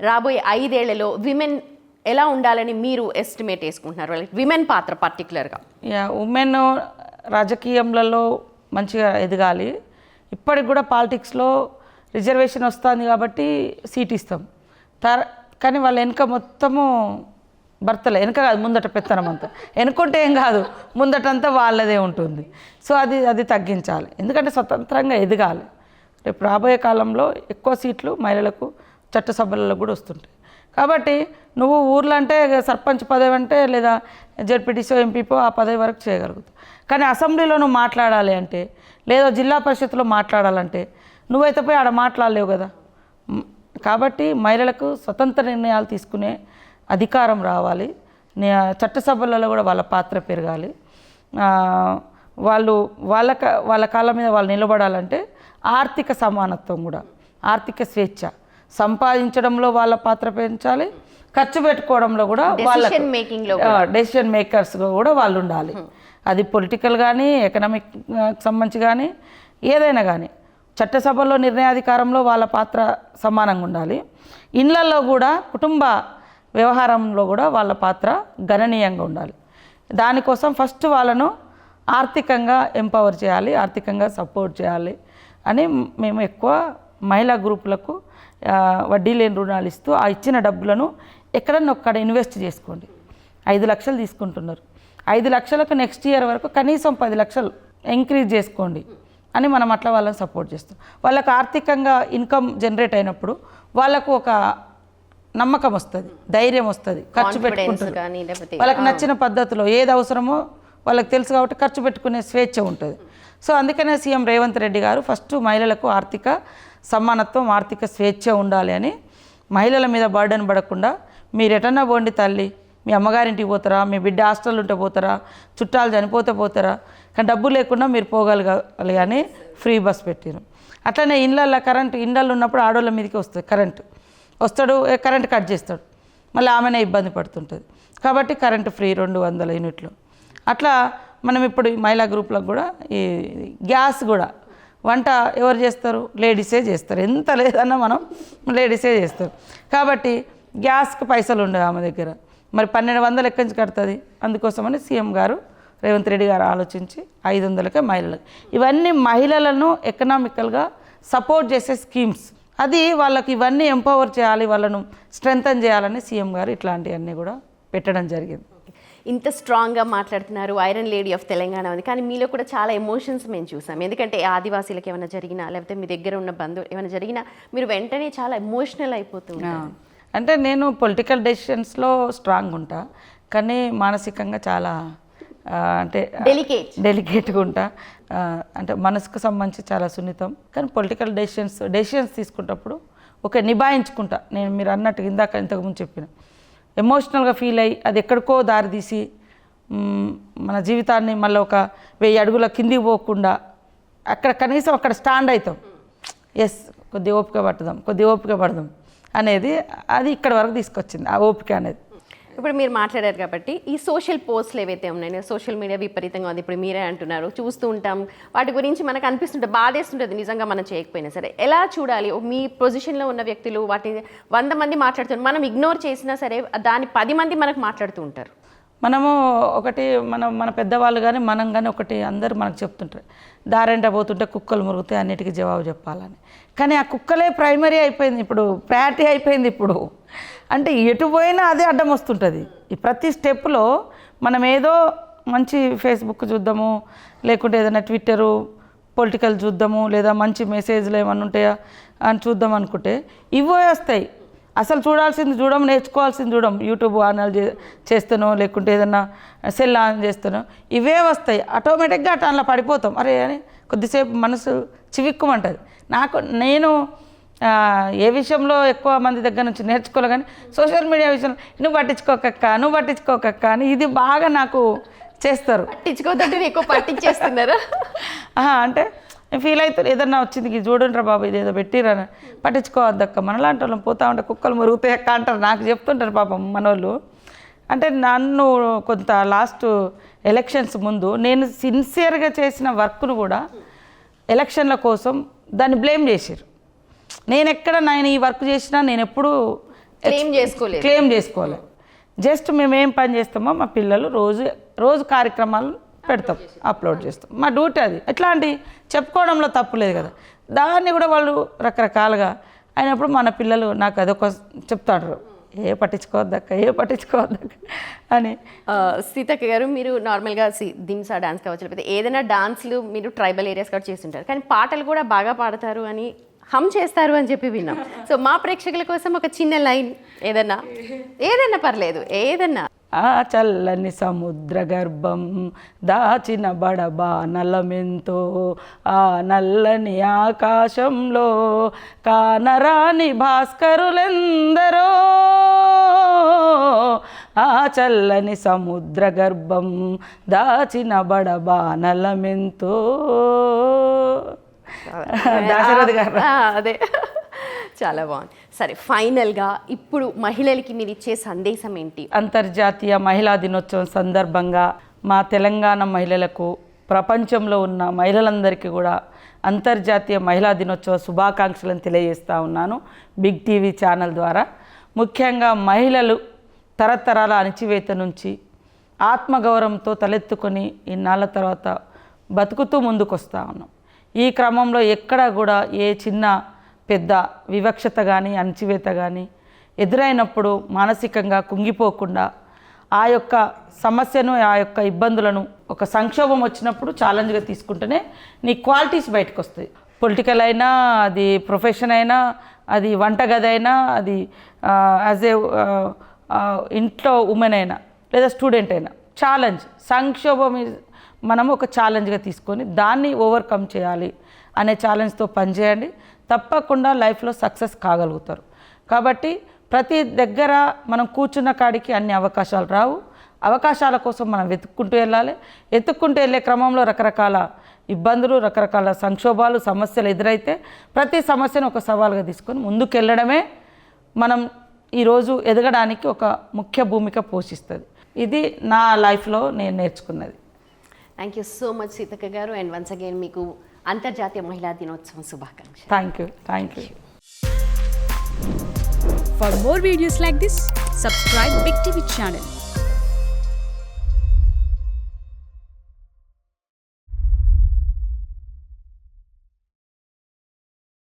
రాబోయే 5 ఏళ్లలో విమెన్ ఎలా ఉండాలని మీరు ఎస్టిమేట్ చేసుకుంటున్నారు? విమెన్ పాత్ర పర్టికులర్గా. ఉమెన్ రాజకీయంలలో మంచిగా ఎదగాలి. ఇప్పటికి కూడా పాలిటిక్స్లో రిజర్వేషన్ వస్తుంది కాబట్టి సీట్ ఇస్తాం. కానీ వాళ్ళ వెనుక మొత్తము భర్తలే, వెనుక కాదు ముందట పెత్తనం అంతా. వెనుకుంటే ఏం కాదు, ముందటంతా వాళ్ళదే ఉంటుంది. సో అది తగ్గించాలి. ఎందుకంటే స్వతంత్రంగా ఎదగాలి. రేపు రాబోయే కాలంలో ఎక్కువ సీట్లు మహిళలకు చట్టసభలలో కూడా వస్తుంటాయి. కాబట్టి నువ్వు ఊర్లో అంటే సర్పంచ్ పదవి అంటే లేదా జెడ్పీటీసీ ఎంపీపో ఆ పదవి వరకు చేయగలుగుతావు. కానీ అసెంబ్లీలో నువ్వు మాట్లాడాలి అంటే లేదా జిల్లా పరిషత్లో మాట్లాడాలంటే నువ్వైతే పోయి ఆడ మాట్లాడలేవు కదా. కాబట్టి మహిళలకు స్వతంత్ర నిర్ణయాలు తీసుకునే అధికారం రావాలి. చట్టసభలలో కూడా వాళ్ళ పాత్ర పెరగాలి. వాళ్ళ కాళ్ళ మీద వాళ్ళు నిలబడాలంటే ఆర్థిక సమానత్వం కూడా, ఆర్థిక స్వేచ్ఛ, సంపాదించడంలో వాళ్ళ పాత్ర పెంచాలి, ఖర్చు పెట్టుకోవడంలో కూడా వాళ్ళ డెసిషన్ మేకర్స్ కూడా వాళ్ళు ఉండాలి. అది పొలిటికల్ కానీ ఎకనామిక్ సంబంధించి కానీ ఏదైనా కానీ చట్టసభల్లో నిర్ణయాధికారంలో వాళ్ళ పాత్ర సమానంగా ఉండాలి. ఇళ్లలో కూడా కుటుంబ వ్యవహారంలో కూడా వాళ్ళ పాత్ర గణనీయంగా ఉండాలి. దానికోసం ఫస్ట్ వాళ్ళను ఆర్థికంగా ఎంపవర్ చేయాలి, ఆర్థికంగా సపోర్ట్ చేయాలి అని మేము ఎక్కువ మహిళా గ్రూపులకు వడ్డీ లేని రుణాలు ఇస్తూ ఆ ఇచ్చిన డబ్బులను ఎక్కడన్నా ఒక్కడ ఇన్వెస్ట్ చేసుకోండి. 5 లక్షలు తీసుకుంటున్నారు, 5 లక్షలకు నెక్స్ట్ ఇయర్ వరకు కనీసం 10 లక్షలు ఎంకరేజ్ చేసుకోండి అని మనం అట్లా వాళ్ళని సపోర్ట్ చేస్తాం. వాళ్ళకు ఆర్థికంగా ఇన్కమ్ జనరేట్ అయినప్పుడు వాళ్ళకు ఒక నమ్మకం వస్తుంది, ధైర్యం వస్తుంది, ఖర్చు పెట్టుకుంటారు. వాళ్ళకి నచ్చిన పద్ధతిలో ఏది అవసరమో వాళ్ళకి తెలుసు కాబట్టి ఖర్చు పెట్టుకునే స్వేచ్ఛ ఉంటుంది. సో అందుకనే సీఎం రేవంత్ రెడ్డి గారు ఫస్ట్ మహిళలకు ఆర్థిక సమానత్వం, ఆర్థిక స్వేచ్ఛ ఉండాలి అని, మహిళల మీద బర్డన్ పడకుండా మీరు ఎటన్నా పోండి తల్లి, మీ అమ్మగారింటికి పోతారా, మీ బిడ్డ హాస్టల్ ఉంటే పోతారా, చుట్టాలు చనిపోతే పోతారా, కానీ డబ్బు లేకుండా మీరు పోగలగాలి అని ఫ్రీ బస్ పెట్టారు. అట్లనే ఇళ్ళల్లో కరెంటు, ఇళ్ళల్లో ఉన్నప్పుడు ఆడోళ్ళ మీదకి వస్తుంది కరెంటు, వస్తాడు కరెంటు కట్ చేస్తాడు, మళ్ళీ ఆమెనే ఇబ్బంది పడుతుంటుంది. కాబట్టి కరెంటు ఫ్రీ 200 యూనిట్లు. అట్లా మనం ఇప్పుడు మహిళా గ్రూప్లకు కూడా ఈ గ్యాస్ కూడా వంట ఎవరు చేస్తారు? లేడీసే చేస్తారు. ఎంత లేదన్నా మనం లేడీసే చేస్తారు. కాబట్టి గ్యాస్కి పైసలు ఉండవు ఆమె దగ్గర, మరి 1200 ఎక్కడి నుంచి కడుతుంది? అందుకోసమని సీఎం గారు రేవంత్ రెడ్డి గారు ఆలోచించి 500కే మహిళలకు, ఇవన్నీ మహిళలను ఎకనామికల్గా సపోర్ట్ చేసే స్కీమ్స్. అది వాళ్ళకి ఇవన్నీ ఎంపవర్ చేయాలి, వాళ్ళను స్ట్రెంగ్తన్ చేయాలని సీఎం గారు ఇట్లాంటివన్నీ కూడా పెట్టడం జరిగింది. ఇంత స్ట్రాంగ్గా మాట్లాడుతున్నారు, ఐరన్ లేడీ ఆఫ్ తెలంగాణ ఉంది, కానీ మీలో కూడా చాలా ఎమోషన్స్ మేము చూసాం. ఎందుకంటే ఆదివాసీలకు ఏమైనా జరిగినా లేకపోతే మీ దగ్గర ఉన్న బంధువులు ఏమైనా జరిగినా మీరు వెంటనే చాలా ఎమోషనల్ అయిపోతున్నారు. అంటే నేను పొలిటికల్ డెసిషన్స్లో స్ట్రాంగ్ ఉంటా, కానీ మానసికంగా చాలా అంటే డెలికేట్గా ఉంటా. అంటే మనసుకు సంబంధించి చాలా సున్నితం. కానీ పొలిటికల్ డెసిషన్స్ తీసుకున్నప్పుడు నిభాయించుకుంటా. నేను మీరు అన్నట్టు ఇంతకుముందు చెప్పిన ఎమోషనల్గా ఫీల్ అయ్యి అది ఎక్కడికో దారితీసి మన జీవితాన్ని మళ్ళీ 1000 అడుగుల కిందికి పోకుండా కనీసం అక్కడ స్టాండ్ అవుతాం. ఎస్, కొద్ది ఓపిక పడదాం అనేది అది ఇక్కడ వరకు తీసుకొచ్చింది ఆ ఓపిక అనేది. ఇప్పుడు మీరు మాట్లాడారు కాబట్టి ఈ సోషల్ పోస్ట్లు ఏవైతే ఉన్నాయో, సోషల్ మీడియా విపరీతంగా ఉంది, ఇప్పుడు మీరే అంటున్నారు, చూస్తూ ఉంటాం, వాటి గురించి మనకు అనిపిస్తుంటుంది, బాధేస్తుంటుంది నిజంగా మనం చేయకపోయినా సరే. ఎలా చూడాలి? మీ పొజిషన్లో ఉన్న వ్యక్తులు వాటిని 100 మంది మాట్లాడుతున్నారు, మనం ఇగ్నోర్ చేసినా సరే దాన్ని 10 మంది మనకు మాట్లాడుతూ ఉంటారు. మనము మన పెద్దవాళ్ళు కానీ మనం కానీ అందరూ మనకు చెప్తుంటారు, దారెంట పోతుంటే కుక్కలు మురుగుతాయి, అన్నిటికీ జవాబు చెప్పాలని. కానీ ఆ కుక్కలే ప్రైమరీ అయిపోయింది, ఇప్పుడు ప్రయారిటీ అయిపోయింది. ఇప్పుడు అంటే ఎటు పోయినా అదే అడ్డం వస్తుంటుంది. ఈ ప్రతి స్టెప్లో మనం ఏదో మంచి ఫేస్బుక్ చూద్దాము, లేకుంటే ఏదైనా ట్విట్టరు పొలిటికల్ చూద్దాము, లేదా మంచి మెసేజ్లు ఏమన్నా ఉంటాయా అని చూద్దాం అనుకుంటే ఇవే వస్తాయి. అసలు చూడాల్సింది చూడడం, నేర్చుకోవాల్సింది చూడడం. యూట్యూబ్ ఆన్ చేస్తానో లేకుంటే ఏదన్నా సెల్ ఆన్ చేస్తానో ఇవే వస్తాయి. ఆటోమేటిక్గా అట్లా పడిపోతాం. అరే అని కొద్దిసేపు మనసు చివిక్కుమంటుంది. నేను ఏ విషయంలో ఎక్కువ మంది దగ్గర నుంచి నేర్చుకోలే, కానీ సోషల్ మీడియా విషయంలో నువ్వు పట్టించుకోకక్క అని ఇది బాగా నాకు చేస్తారు. పట్టించుకోవద్దంటే ఎక్కువ పట్టించేస్తున్నారా? అంటే ఫీల్ అవుతారు, ఏదన్నా వచ్చింది చూడండిరా బాబు ఇదేదో పెట్టిరని. పట్టించుకోవద్దక్క, మనలాంటి వాళ్ళం పోతా ఉంటే కుక్కలు మురుగుతాయి అక్క అంటారు, నాకు చెప్తుంటారు పాపం మనోళ్ళు. అంటే నన్ను కొంత లాస్ట్ ఎలక్షన్స్ ముందు నేను సిన్సియర్గా చేసిన వర్క్ను కూడా ఎలక్షన్ల కోసం దాన్ని బ్లేమ్ చేశారు. నేను ఈ వర్క్ చేసినా నేను ఎప్పుడూ క్లెయిమ్ చేసుకోవాలి. జస్ట్ మేము ఏం పని చేస్తామో మా పిల్లలు రోజు కార్యక్రమాలు పెడతాం, అప్లోడ్ చేస్తాం, మా డ్యూటీ అది. ఇట్లాంటి చెప్పుకోవడంలో తప్పు లేదు కదా. దాన్ని కూడా వాళ్ళు రకరకాలుగా అయినప్పుడు మన పిల్లలు నాకు అదొక చెప్తాడు, పట్టించుకోవద్దక్క అని. సీతక్క గారు, మీరు నార్మల్గా దింసా డాన్స్ కావచ్చు, లేకపోతే ఏదైనా డాన్స్లు మీరు ట్రైబల్ ఏరియాస్ కూడా చేస్తుంటారు, కానీ పాటలు కూడా బాగా పాడతారు అని, హమ్ చేస్తారు అని చెప్పి విన్నాం. సో మా ప్రేక్షకుల కోసం ఒక చిన్న లైన్ ఏదైనా పర్లేదు, ఏదన్నా. ఆ చల్లని సముద్ర గర్భం దాచిన బడబానలమెంతో, ఆ నల్లని ఆకాశంలో కానరాని భాస్కరులెందరో, ఆ చల్లని సముద్ర గర్భం దాచిన బడబానలమెంతో. దాశరథి గారు అదే, చాలా బాగుంది. సరే, ఫైనల్గా ఇప్పుడు మహిళలకి మీరు ఇచ్చే సందేశం ఏంటి? అంతర్జాతీయ మహిళా దినోత్సవం సందర్భంగా మా తెలంగాణ మహిళలకు, ప్రపంచంలో ఉన్న మహిళలందరికీ కూడా అంతర్జాతీయ మహిళా దినోత్సవ శుభాకాంక్షలను తెలియజేస్తూ ఉన్నాను బిగ్ టీవీ ఛానల్ ద్వారా. ముఖ్యంగా మహిళలు తరతరాల అణచివేత నుంచి ఆత్మగౌరవంతో తలెత్తుకొని ఇన్నాళ్ళ తర్వాత బతుకుతూ ముందుకు వస్తూ ఉన్నాం. ఈ క్రమంలో ఎక్కడా కూడా ఏ చిన్న పెద్ద వివక్షత కానీ అణచివేత కానీ ఎదురైనప్పుడు మానసికంగా కుంగిపోకుండా ఆ యొక్క సమస్యను, ఆ యొక్క ఇబ్బందులను, ఒక సంక్షోభం వచ్చినప్పుడు ఛాలెంజ్గా తీసుకుంటేనే నీ క్వాలిటీస్ బయటకు వస్తాయి. పొలిటికల్ అయినా, అది ప్రొఫెషన్ అయినా, అది వంటగది అయినా, అది యాజ్ ఏ ఇంట్లో ఉమెన్ అయినా లేదా స్టూడెంట్ అయినా, ఛాలెంజ్, సంక్షోభం మనం ఒక ఛాలెంజ్గా తీసుకొని దాన్ని ఓవర్కమ్ చేయాలి అనే ఛాలెంజ్తో పనిచేయండి. తప్పకుండా లైఫ్లో సక్సెస్ కాగలుగుతారు. కాబట్టి ప్రతి దగ్గర మనం కూర్చున్న కాడికి అన్ని అవకాశాలు రావు. అవకాశాల కోసం మనం వెతుక్కుంటూ వెళ్ళాలి. వెతుక్కుంటూ వెళ్ళే క్రమంలో రకరకాల ఇబ్బందులు, రకరకాల సంక్షోభాలు, సమస్యలు ఎదురైతే ప్రతి సమస్యను ఒక సవాలుగా తీసుకొని ముందుకు వెళ్ళడమే మనం ఈరోజు ఎదగడానికి ఒక ముఖ్య భూమిక పోషిస్తుంది. ఇది నా లైఫ్లో నేను నేర్చుకున్నది. Thank you so much Seethakka గారు, అండ్ వన్స్ అగైన్ మీకు అంతర్జాతీయ మహిళా దినోత్సవం శుభాకాంక్షలు. Thank you. For more videos like this, subscribe Big TV channel.